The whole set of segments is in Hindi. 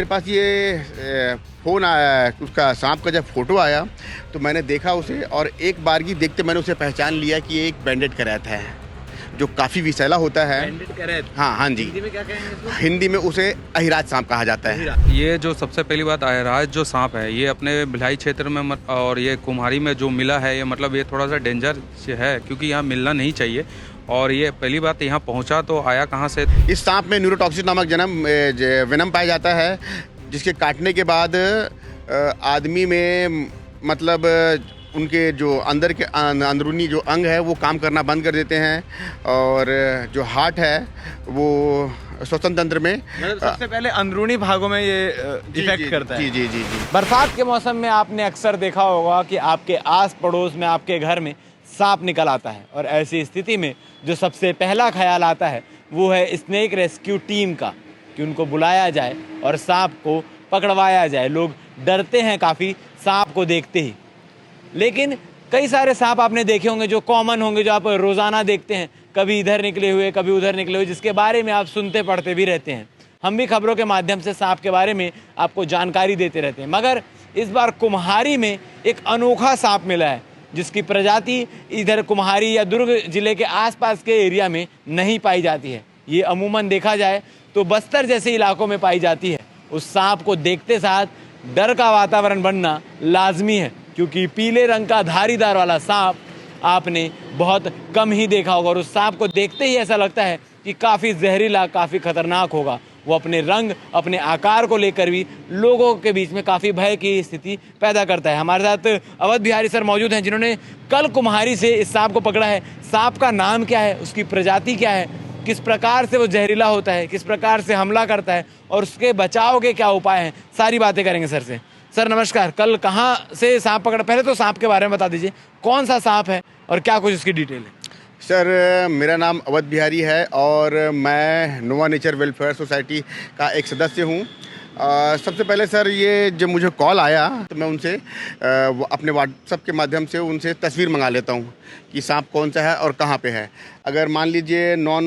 पास ये फ़ोन आया, उसका सांप का जब फ़ोटो आया तो मैंने देखा उसे, और एक बारगी देखते मैंने उसे पहचान लिया कि ये एक बैंडेड करैत है जो काफ़ी विषैला होता है। बैंडेड करैत? हाँ हाँ जी। हिंदी में क्या कहेंगे इसको? हिंदी में उसे अहिराज सांप कहा जाता है। ये जो सबसे पहली बात अहिराज जो सांप है ये अपने भिलाई क्षेत्र में और ये कुम्हारी में जो मिला है ये मतलब ये थोड़ा सा डेंजर है क्योंकि यहाँ मिलना नहीं चाहिए। और ये पहली बात यहाँ पहुँचा तो आया कहाँ से? इस सांप में न्यूरोटॉक्सिक नामक वेनम पाया जाता है, जिसके काटने के बाद आदमी में मतलब उनके जो अंदर के अंदरूनी जो अंग है वो काम करना बंद कर देते हैं, और जो हार्ट है वो श्वसन तंत्र में मतलब सबसे पहले अंदरूनी भागों में ये इफेक्ट करता है। जी जी जी जी। बरसात के मौसम में आपने अक्सर देखा होगा कि आपके आस पड़ोस में आपके घर में सांप निकल आता है, और ऐसी स्थिति में जो सबसे पहला ख्याल आता है वो है स्नेक रेस्क्यू टीम का, कि उनको बुलाया जाए और सांप को पकड़वाया जाए। लोग डरते हैं काफ़ी सांप को देखते ही, लेकिन कई सारे सांप आपने देखे होंगे जो कॉमन होंगे, जो आप रोज़ाना देखते हैं, कभी इधर निकले हुए कभी उधर निकले हुए, जिसके बारे में आप सुनते पढ़ते भी रहते हैं। हम भी खबरों के माध्यम से सांप के बारे में आपको जानकारी देते रहते हैं, मगर इस बार कुम्हारी में एक अनोखा सांप मिला है जिसकी प्रजाति इधर कुम्हारी या दुर्ग जिले के आसपास के एरिया में नहीं पाई जाती है। ये अमूमन देखा जाए तो बस्तर जैसे इलाकों में पाई जाती है। उस सांप को देखते साथ डर का वातावरण बनना लाजमी है, क्योंकि पीले रंग का धारीदार वाला सांप आपने बहुत कम ही देखा होगा, और उस सांप को देखते ही ऐसा लगता है कि काफ़ी जहरीला, काफ़ी खतरनाक होगा। वो अपने रंग, अपने आकार को लेकर भी लोगों के बीच में काफ़ी भय की स्थिति पैदा करता है। हमारे साथ अवध बिहारी सर मौजूद हैं, जिन्होंने कल कुम्हारी से इस सांप को पकड़ा है। सांप का नाम क्या है, उसकी प्रजाति क्या है, किस प्रकार से वो जहरीला होता है, किस प्रकार से हमला करता है, और उसके बचाव के क्या उपाय हैं, सारी बातें करेंगे सर से। सर नमस्कार, कल कहाँ से सांप पकड़ा? पहले तो सांप के बारे में बता दीजिए, कौन सा सांप है और क्या कुछ उसकी डिटेल है? सर मेरा नाम अवध बिहारी है और मैं नोवा नेचर वेलफेयर सोसाइटी का एक सदस्य हूँ। सबसे पहले सर ये जब मुझे कॉल आया तो मैं उनसे वो अपने व्हाट्सएप के माध्यम से उनसे तस्वीर मंगा लेता हूँ कि सांप कौन सा है और कहाँ पे है। अगर मान लीजिए नॉन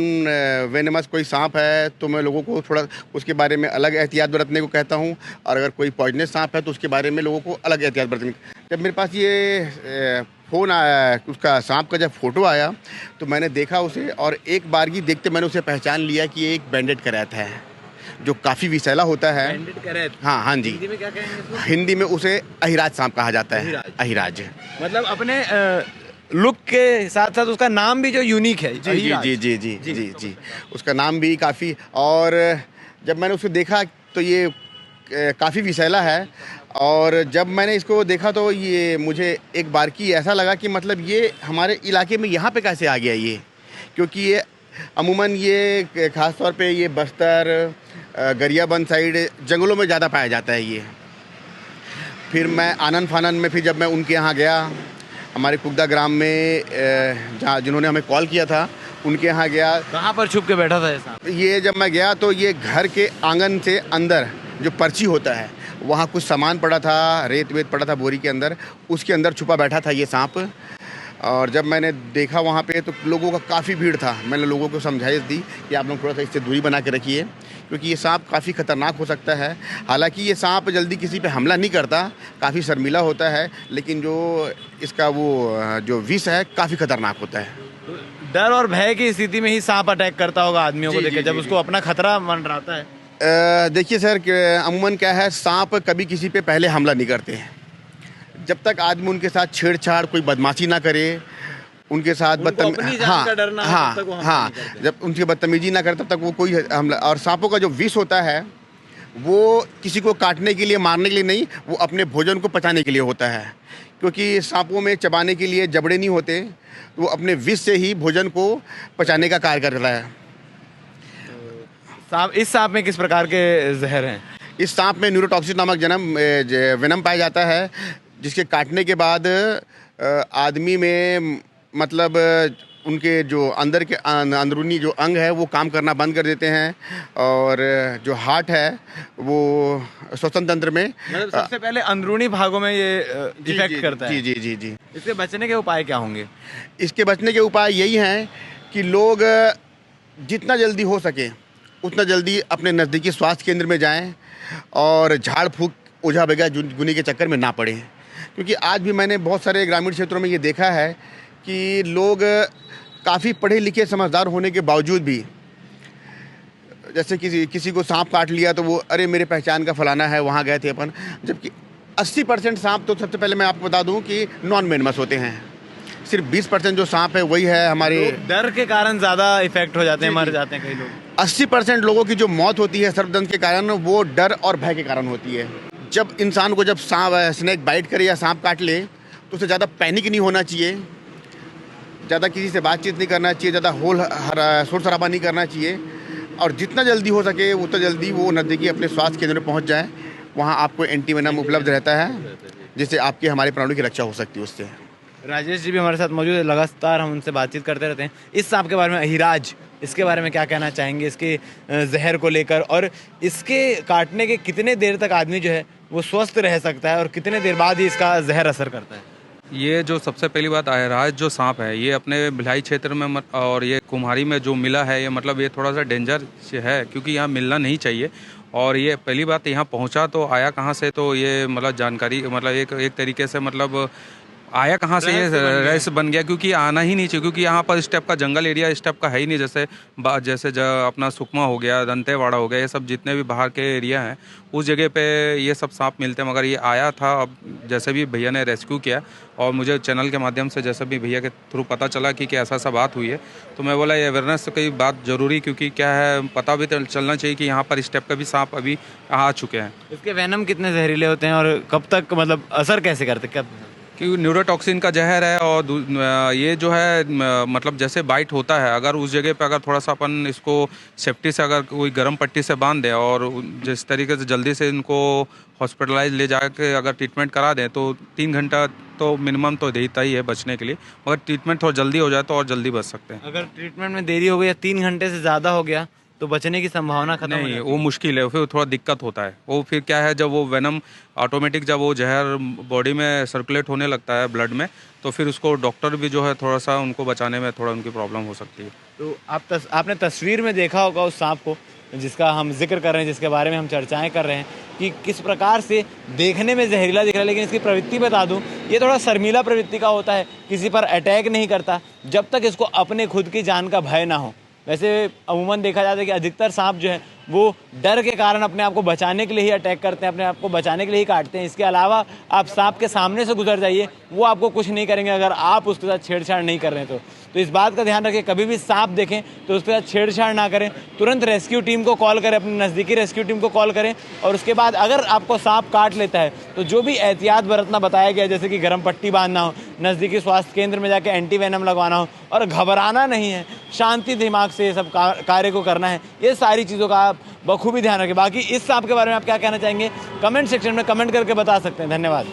वेनेमस कोई सांप है तो मैं लोगों को थोड़ा उसके बारे में अलग एहतियात बरतने को कहता हूँ, और अगर कोई पॉइजनस सांप है तो उसके बारे में लोगों को अलग एहतियात बरतने। जब मेरे पास ये फ़ोन आया, उसका सांप का जब फ़ोटो आया तो मैंने देखा उसे, और एक बारगी देखते मैंने उसे पहचान लिया कि ये एक बैंडेड करैत है जो काफ़ी विषैला होता है। बैंडेड करैत? हाँ हाँ जी। हिंदी में क्या कहेंगे इसको? हिंदी में उसे अहिराज सांप कहा जाता है। अहिराज मतलब अपने लुक के साथ साथ उसका नाम भी जो यूनिक है। जी जी जी जी जी जी जी जी, उसका नाम भी काफ़ी, और जब मैंने उसको देखा तो ये काफ़ी विषैला है, और जब मैंने इसको देखा तो ये मुझे एक बार की ऐसा लगा कि मतलब ये हमारे इलाके में यहाँ पे कैसे आ गया ये, क्योंकि ये अमूमन ये ख़ास तौर पे ये बस्तर गरियाबंद साइड जंगलों में ज़्यादा पाया जाता है ये। फिर मैं आनन फानन में फिर जब मैं उनके यहाँ गया, हमारे कुगदा ग्राम में जहाँ जिन्होंने हमें कॉल किया था उनके यहाँ गया। कहाँ पर छुप के बैठा था ये सांप? ये जब मैं गया तो ये घर के आंगन से अंदर जो पर्ची होता है वहाँ कुछ सामान पड़ा था, रेत वेत पड़ा था बोरी के अंदर, उसके अंदर छुपा बैठा था ये सांप। और जब मैंने देखा वहाँ पे तो लोगों का काफ़ी भीड़ था। मैंने लोगों को समझाइश दी कि आप लोग थोड़ा सा इससे दूरी बना के रखिए, क्योंकि ये सांप काफ़ी ख़तरनाक हो सकता है। हालांकि ये सांप जल्दी किसी पे हमला नहीं करता, काफ़ी शर्मीला होता है, लेकिन जो इसका वो जो विष है काफ़ी ख़तरनाक होता है। डर और भय की स्थिति में ही सांप अटैक करता होगा आदमियों को देख, जब उसको अपना खतरा मंडराता है। देखिए सर, अमूमन क्या है, सांप कभी किसी पे पहले हमला नहीं करते हैं जब तक आदमी उनके साथ छेड़छाड़ कोई बदमाशी ना करे, उनके साथ जब उनकी बदतमीजी ना करे तब तक वो कोई हमला। और सांपों का जो विष होता है वो किसी को काटने के लिए, मारने के लिए नहीं, वो अपने भोजन को पचाने के लिए होता है, क्योंकि सांपों में चबाने के लिए जबड़े नहीं होते, तो वो अपने विष से ही भोजन को पचाने का कार्य कर रहा है। इस सांप में किस प्रकार के जहर हैं? इस सांप में न्यूरोटॉक्सिक नामक वेनम पाया जाता है, जिसके काटने के बाद आदमी में मतलब उनके जो अंदर के अंदरूनी जो अंग है वो काम करना बंद कर देते हैं, और जो हार्ट है वो श्वसन तंत्र में मतलब सबसे पहले अंदरूनी भागों में ये इफेक्ट करता है। जी जी जी जी। इससे बचने के उपाय क्या होंगे? इसके बचने के उपाय यही हैं कि लोग जितना जल्दी हो सके उतना जल्दी अपने नज़दीकी स्वास्थ्य केंद्र में जाएं और झाड़ फूक ओझा बेगा गुनी के चक्कर में ना पड़ें। क्योंकि आज भी मैंने बहुत सारे ग्रामीण क्षेत्रों में ये देखा है कि लोग काफ़ी पढ़े लिखे समझदार होने के बावजूद भी, जैसे किसी को सांप काट लिया तो वो अरे मेरे पहचान का फलाना है, वहाँ गए थे अपन, जबकि 80% सांप तो सबसे पहले मैं आपको बता दूं कि नॉन वेनमस होते हैं। सिर्फ 20% जो सांप है वही है हमारे। डर के कारण ज़्यादा इफेक्ट हो जाते हैं, मर जाते हैं कई लोग। 80% लोगों की जो मौत होती है सर्पदंश के कारण, वो डर और भय के कारण होती है। जब इंसान को जब स्नेक बाइट करे या सांप काट ले तो उससे ज़्यादा पैनिक नहीं होना चाहिए, ज़्यादा किसी से बातचीत नहीं करना चाहिए, ज़्यादा शोर शराबा नहीं करना चाहिए, और जितना जल्दी हो सके उतना जल्दी वो नज़दीकी अपने स्वास्थ्य केंद्र में पहुंच जाए। वहां आपको एंटीवेनम उपलब्ध रहता है जिससे आपके हमारे प्राणों की रक्षा हो सकती है उससे। राजेश जी भी हमारे साथ मौजूद है, लगातार हम उनसे बातचीत करते रहते हैं। इस सांप के बारे में, अहिराज, इसके बारे में क्या कहना चाहेंगे, इसके जहर को लेकर, और इसके काटने के कितने देर तक आदमी जो है वो स्वस्थ रह सकता है और कितने देर बाद ही इसका जहर असर करता है? ये जो सबसे पहली बात अहिराज जो सांप है, ये अपने भिलाई क्षेत्र में और ये कुम्हारी में जो मिला है, ये मतलब ये थोड़ा सा डेंजर है क्योंकि यहाँ मिलना नहीं चाहिए। और ये पहली बात यहाँ पहुँचा तो आया कहाँ से, तो ये मतलब जानकारी मतलब एक तरीके से मतलब आया कहाँ से, ये रहस्य बन गया क्योंकि आना ही नहीं चाहिए, क्योंकि यहाँ पर इस टाइप का जंगल एरिया इस टाइप का है ही नहीं। जैसे अपना सुकमा हो गया, दंतेवाड़ा हो गया, ये सब जितने भी बाहर के एरिया हैं उस जगह पे ये सब सांप मिलते हैं। मगर ये आया था, अब जैसे भी भैया ने रेस्क्यू किया और मुझे चैनल के माध्यम से जैसे भी भैया के थ्रू पता चला कि ऐसा सा बात हुई है, तो मैं बोला ये अवेयरनेस की बात ज़रूरी, क्योंकि क्या है पता भी चलना चाहिए कि यहाँ पर इस टाइप का भी सांप अभी आ चुके हैं। इसके वेनम कितने जहरीले होते हैं और कब तक मतलब असर कैसे करते, कब? कि न्यूरोटॉक्सिन का जहर है, और ये जो है मतलब जैसे बाइट होता है, अगर उस जगह पे अगर थोड़ा सा अपन इसको सेफ्टी से अगर कोई गर्म पट्टी से बांध दें और जिस तरीके से जल्दी से इनको हॉस्पिटलाइज ले जाके अगर ट्रीटमेंट करा दें तो 3 घंटा तो मिनिमम तो देता ही है बचने के लिए। मगर ट्रीटमेंट थोड़ा जल्दी हो जाए तो और जल्दी बच सकते हैं। अगर ट्रीटमेंट में देरी हो गई या 3 घंटे से ज़्यादा हो गया तो बचने की संभावना खत्म हो नहीं, जाती है? वो मुश्किल है, फिर थोड़ा दिक्कत होता है। वो फिर क्या है, जब वो वेनम ऑटोमेटिक जब वो जहर बॉडी में सर्कुलेट होने लगता है ब्लड में, तो फिर उसको डॉक्टर भी जो है थोड़ा सा उनको बचाने में थोड़ा उनकी प्रॉब्लम हो सकती है। तो आपने तस्वीर में देखा होगा उस सांप को जिसका हम जिक्र कर रहे हैं, जिसके बारे में हम चर्चाएं कर रहे हैं कि किस प्रकार से देखने में जहरीला दिख रहा है, लेकिन इसकी प्रवृत्ति बता दूं, ये थोड़ा शर्मीला प्रवृत्ति का होता है, किसी पर अटैक नहीं करता जब तक इसको अपने खुद की जान का भय ना हो। वैसे अमूमन देखा जाता है कि अधिकतर सांप जो है वो डर के कारण अपने आप को बचाने के लिए ही अटैक करते हैं, अपने आप को बचाने के लिए ही काटते हैं। इसके अलावा आप सांप के सामने से गुजर जाइए, वो आपको कुछ नहीं करेंगे अगर आप उसके साथ छेड़छाड़ नहीं कर रहे हैं तो इस बात का ध्यान रखें, कभी भी सांप देखें तो उसके साथ छेड़छाड़ ना करें, तुरंत रेस्क्यू टीम को कॉल करें, अपनी नज़दीकी रेस्क्यू टीम को कॉल करें। और उसके बाद अगर आपको सांप काट लेता है तो जो भी एहतियात बरतना बताया गया, जैसे कि गर्म पट्टी बांधना हो, नज़दीकी स्वास्थ्य केंद्र में जाकर एंटीवेनम लगवाना हो, और घबराना नहीं है, शांति दिमाग से ये सब कार्य को करना है। ये सारी चीज़ों का आप बखूबी ध्यान रखें। बाकी इस सांप के बारे में आप क्या कहना चाहेंगे, कमेंट सेक्शन में कमेंट करके बता सकते हैं। धन्यवाद।